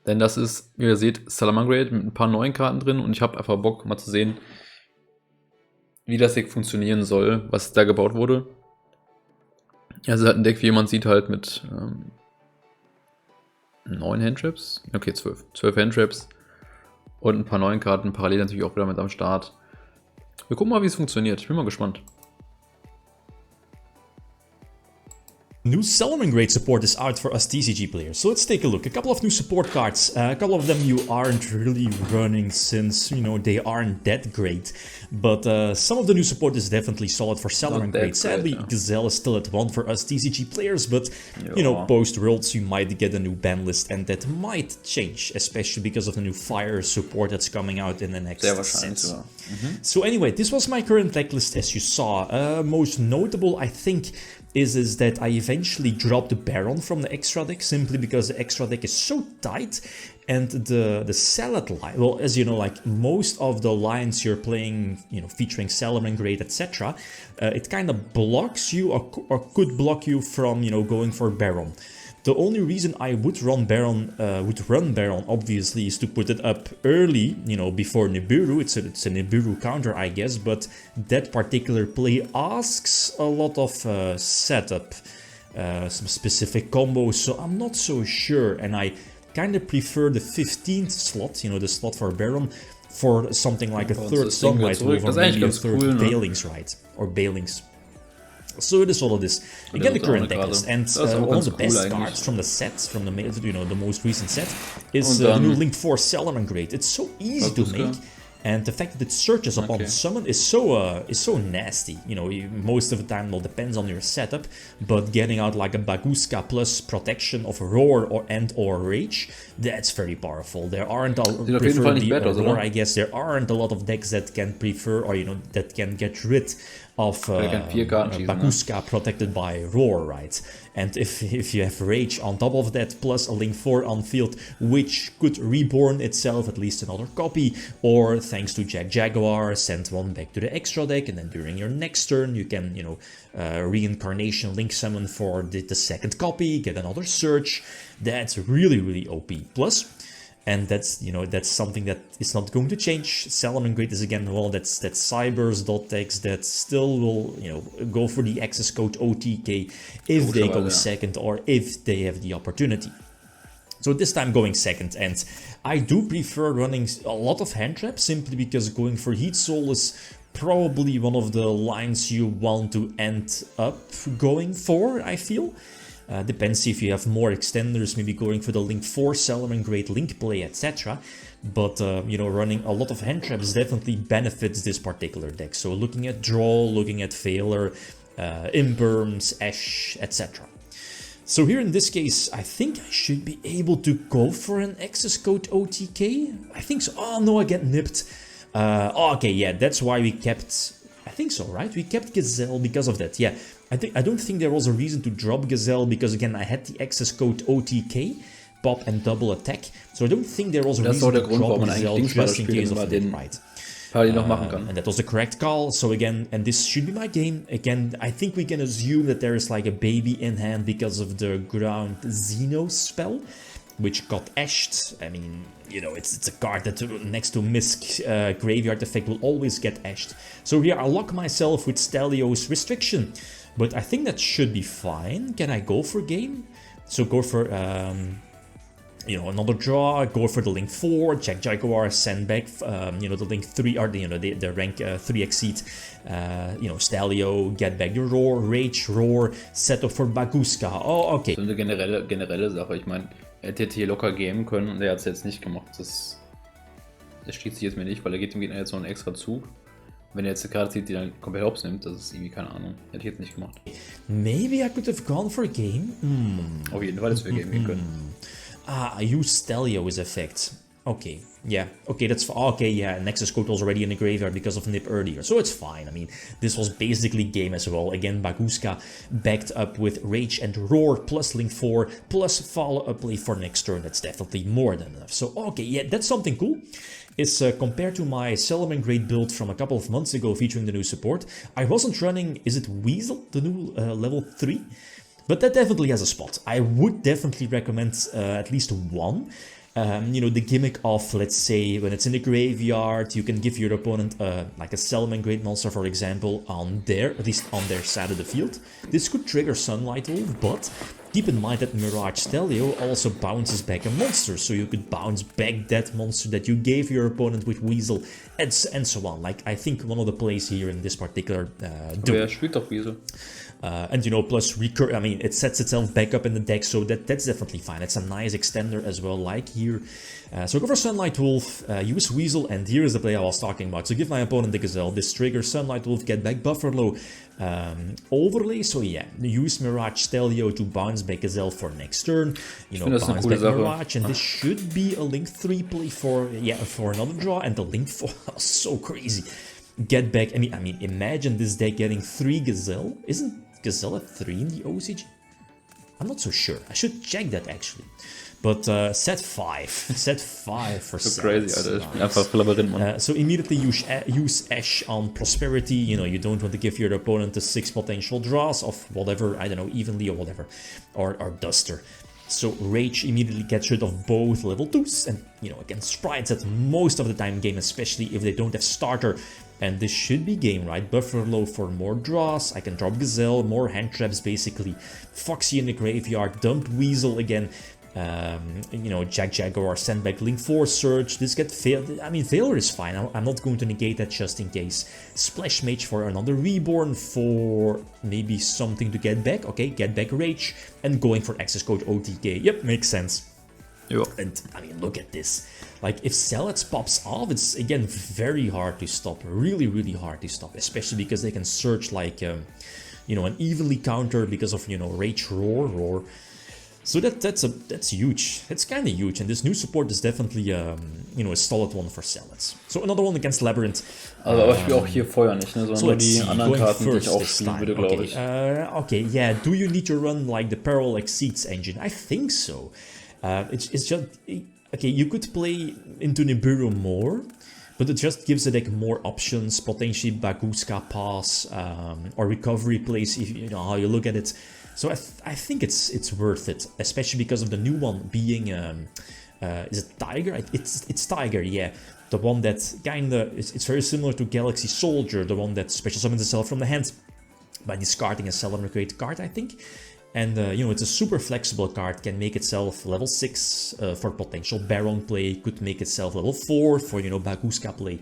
Denn das ist, wie ihr seht, Salamangreat mit ein paar neuen Karten drin und ich habe einfach Bock, mal zu sehen, wie das Deck funktionieren soll, was da gebaut wurde. Also halt ein Deck, wie man sieht, halt mit 9 Handtraps. Okay, 12. 12 Handtraps und ein paar neuen Karten, parallel natürlich auch wieder mit am Start. Wir gucken mal, wie es funktioniert. Ich bin mal gespannt. New Salamangreat support is out for us TCG players, so let's take a look. A couple of new support cards, a couple of them you aren't really running since, you know, they aren't that great. But some of the new support is definitely solid for Salamangreat. Sadly, Gazelle is still at 1 for us TCG players, but, you know, post-Worlds you might get a new ban list and that might change, especially because of the new Fire support that's coming out in the next set. So anyway, this was my current deck list as you saw. Most notable, I think, is that I eventually dropped the Baron from the extra deck simply because the extra deck is so tight and the salad line, well, as you know, like most of the lines you're playing, you know, featuring Salamangreat, etc., it kind of blocks you or could block you from, you know, going for Baron. The only reason I would run Baron, obviously, is to put it up early, you know, before Nibiru. It's a Nibiru counter, I guess, but that particular play asks a lot of setup, some specific combos, so I'm not so sure, and I kind of prefer the 15th slot, you know, the slot for Baron, for something like a third Sunlight move or maybe a third Balings Rite, or Balings. So it is all of this. Again, the current deck list, and one of the best cards from the set, from the, you know, the most recent set, is the new Link 4 Salamangreat. It's so easy to make, and the fact that it searches upon summon is so nasty. You know, most of the time, well, depends on your setup, but getting out like a Baguska plus protection of Roar or Rage, that's very powerful. There aren't Roar, I guess there aren't a lot of decks that can prefer, or you know, that can get rid of Baguska protected by Roar, right? And if you have Rage on top of that, plus a Link 4 on field, which could reborn itself, at least another copy, or thanks to Jaguar, send one back to the extra deck, and then during your next turn you can, you know, reincarnation Link summon for the second copy, get another search. That's really, really OP. Plus, and that's, you know, that's something that is not going to change. Salamangreat is again, well, that's Cybers dot decks that still will, you know, go for the access code OTK if they go second or if they have the opportunity. So this time going second, and I do prefer running a lot of hand traps simply because going for Heat Soul is probably one of the lines you want to end up going for, I feel. Depends if you have more extenders, maybe going for the Link 4 Salamangreat Link play, etc. But, you know, running a lot of hand traps definitely benefits this particular deck. So looking at draw, looking at failure, imperms, Ash, etc. So here in this case, I think I should be able to go for an access code OTK. I think so. Oh no, I get nipped. Okay, yeah, that's why we kept... I think so, right? We kept Gazelle because of that, yeah. I don't think there was a reason to drop Gazelle because, again, I had the access code OTK, pop and double attack. So I don't think there was a reason to drop Gazelle just in case of that, right? And that was the correct call. So again, and this should be my game. Again, I think we can assume that there is like a baby in hand because of the ground Xeno spell, which got ashed. I mean, you know, it's a card that next to Misk Graveyard Effect will always get ashed. So here I lock myself with Stelio's Restriction. But I think that should be fine. Can I go for game? So go for, you know, another draw, go for the Link 4, check Jaguar, send back, you know, the Link 3, or, you know, the rank 3 exceed, you know, Stelio, get back your Roar, Rage, Roar, set up for Baguska. Oh, okay. So eine generelle Sache. Ich meine, er hätte hier locker gamen können und er hat es jetzt nicht gemacht. Das steht sich jetzt mir nicht, weil er geht dem Gegner jetzt noch einen extra Zug. Wenn er jetzt eine Karte zieht, die dann komplett hops nimmt, das ist irgendwie, keine Ahnung. Hätte ich jetzt nicht gemacht. Maybe I could have gone for a game. Auf jeden Fall, dass wir game gehen können. Ah, I used Stelio as effect. Okay, yeah, okay, that's okay, yeah, Nexus Code was already in the graveyard because of Nip earlier, so it's fine. I mean, this was basically game as well. Again, Baguska backed up with Rage and Roar, plus Link 4, plus follow-up play for next turn. That's definitely more than enough. So, okay, yeah, that's something cool. Is compared to my Salamangreat build from a couple of months ago featuring the new support, I wasn't running, is it Weasel, the new level 3? But that definitely has a spot. I would definitely recommend at least one. You know, the gimmick of, let's say, when it's in the graveyard, you can give your opponent like a Salmon Great Monster, for example, on at least on their side of the field. This could trigger Sunlight Wolf, but keep in mind that Mirage Stelio also bounces back a monster, so you could bounce back that monster that you gave your opponent with Weasel, and so on. Like, I think one of the plays here in this particular Wer spielt doch Weasel? And you know, plus I mean, it sets itself back up in the deck, so that's definitely fine. It's a nice extender as well, like here. So go for Sunlight Wolf, use Weasel, and here is the play I was talking about. So give my opponent the Gazelle, this triggers Sunlight Wolf, get back Buffalo, overlay. So yeah, use Mirage Stelio to bounce back Gazelle for next turn. You know, bounce back Mirage, and this should be a Link 3 play for another draw, and the Link 4 was so crazy. Get back, I mean, imagine this deck getting 3 Gazelle. Isn't Gazelle at 3 in the OCG? I'm not so sure. I should check that actually. But set 5 for so crazy, Alter. Ich bin einfach Labyrinth, Mann. So immediately use Ash on Prosperity. You know, you don't want to give your opponent the 6 potential draws of whatever, I don't know, Evenly or whatever, or Duster. So Rage immediately gets rid of both level 2s, and you know, again, sprites at most of the time game, especially if they don't have starter. And this should be game, right? Buffalo for more draws. I can drop Gazelle, more hand traps basically. Foxy in the graveyard, dump Weasel again. You know, Jaguar, send back Link 4, Surge. This get failed. I mean, failure is fine. I'm not going to negate that just in case. Splash Mage for another Reborn, for maybe something to get back. Okay, get back Rage, and going for access code OTK. Yep, makes sense. Yeah. And I mean, look at this. Like, if Celots pops off, it's again very hard to stop. Really, really hard to stop, especially because they can search like, you know, an evenly counter because of, you know, Rage Roar. So that's huge. It's kind of huge, and this new support is definitely you know, a solid one for Celots. So another one against Labyrinth. Aber ich spiele auch hier Feuer nicht, ne? Sondern nur die anderen Karten, die ich auch spielen würde, glaube ich. Okay, yeah. Do you need to run like the Peril Exceeds engine? I think so. It's just okay. You could play into Nibiru more, but it just gives the deck more options. Potentially Baguska Pass or recovery plays, if you know how you look at it. So I think it's worth it, especially because of the new one being is it Tiger? It's Tiger, yeah. The one that kinda it's very similar to Galaxy Soldier, the one that special summons itself from the hand by discarding a seldom recreated card, I think. And you know, it's a super flexible card, can make itself level 6 for potential Baron play, could make itself level 4 for, you know, Baguska play.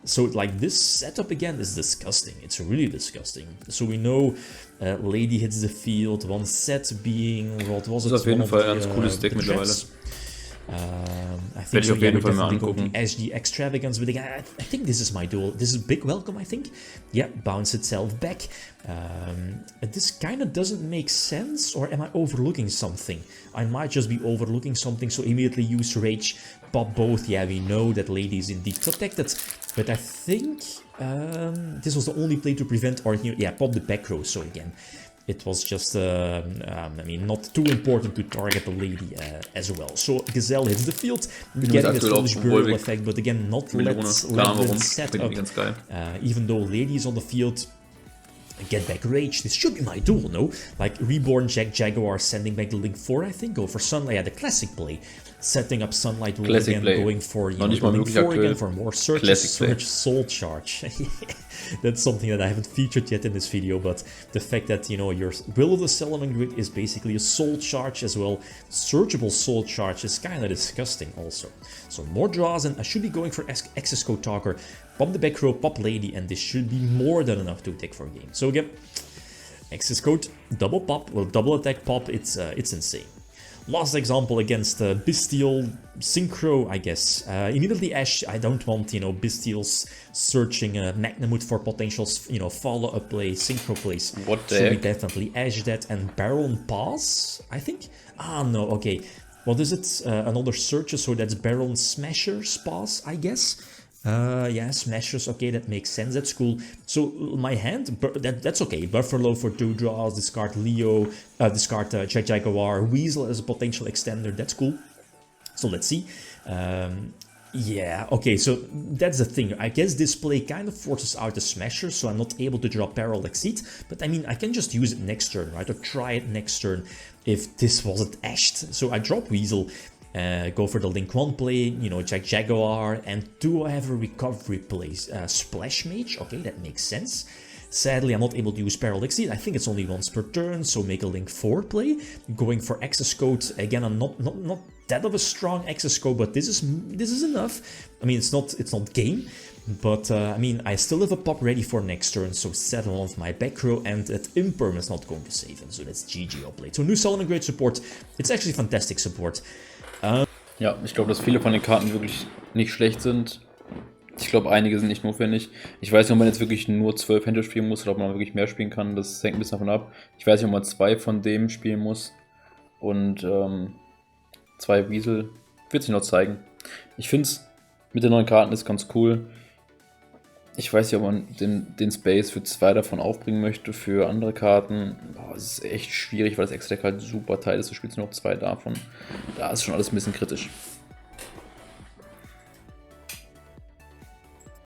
So like, this setup again is disgusting. It's really disgusting. So we know Lady hits the field, one set being, what was it? Das ist auf jeden Fall ein ganz cooles Deck mittlerweile. I think so, yeah, we're definitely going to SD Extravagance, but again, I think this is my duel. This is big welcome, I think. Yeah, bounce itself back. This kind of doesn't make sense, or am I overlooking something? I might just be overlooking something, so immediately use Rage, pop both. Yeah, we know that Lady is indeed protected, but I think this was the only play to prevent, or yeah, pop the back row. So again, it was just, I mean, not too important to target the Lady as well. So Gazelle hits the field, getting the Foolish Burial effect, but again, not let set up, even though Lady is on the field. Get back Rage, this should be my duel, no? Like Reborn Jaguar, sending back the Link 4, I think, go for Sunlight, yeah, the classic play. Setting up Sunlight Wolf again, going for, you know, Link 4 again for more Search Soul Charge. That's something that I haven't featured yet in this video, but the fact that, you know, your Will of the Solomon Grid is basically a Soul Charge as well. Searchable Soul Charge is kind of disgusting also. So more draws, and I should be going for Access Code Talker, pop the back row, pop Lady, and this should be more than enough to take for game. So again, Access Code, double pop, well, double attack pop, it's insane. Last example against Bystial Synchro, I guess. Immediately Ash, I don't want, you know, Bystials searching Magnamut for potential, you know, follow-up play, Synchro plays. What the heck? So we heck? definitely Ash that, and Baron Pass, I think? Ah, no, okay. What is it? Another Searcher, so that's Baron Smasher's Pass, I guess. Yeah, Smashers, okay, that makes sense, that's cool. So my hand, that's okay. Buffalo for 2 draws, discard Leo, discard Jaguar, Weasel as a potential extender, that's cool. So let's see. Yeah, okay, so that's the thing. I guess this play kind of forces out the Smasher, so I'm not able to draw Peril Exceed, but I mean, I can just use it next turn, right? Or try it next turn if this wasn't ashed. So I drop Weasel. go for the Link 1 play, you know, Jack Jaguar, and do I have a recovery play? Splash Mage, okay, that makes sense. Sadly, I'm not able to use Paralyxy. I think it's only once per turn, so make a Link 4 play. Going for Access Code, again, I'm not that of a strong Access Code, but this is enough. I mean, it's not game, but I mean, I still have a pop ready for next turn, so set one of my back row, and that Imperm is not going to save him, so that's GG outplayed. So New Solomon Great Support, it's actually fantastic support. Ja, ich glaube, dass viele von den Karten wirklich nicht schlecht sind. Ich glaube, einige sind nicht notwendig. Ich weiß nicht, ob man jetzt wirklich nur 12 Hände spielen muss oder ob man wirklich mehr spielen kann. Das hängt ein bisschen davon ab. Ich weiß nicht, ob man 2 von dem spielen muss. Und 2 Wiesel. Wird sich noch zeigen. Ich finde es mit den neuen Karten ist ganz cool. Ich weiß nicht, ob man den Space für 2 davon aufbringen möchte für andere Karten. Boah, es ist echt schwierig, weil das Extra-Deck halt super teilt ist. Du spielst nur noch 2 davon. Da ist schon alles ein bisschen kritisch.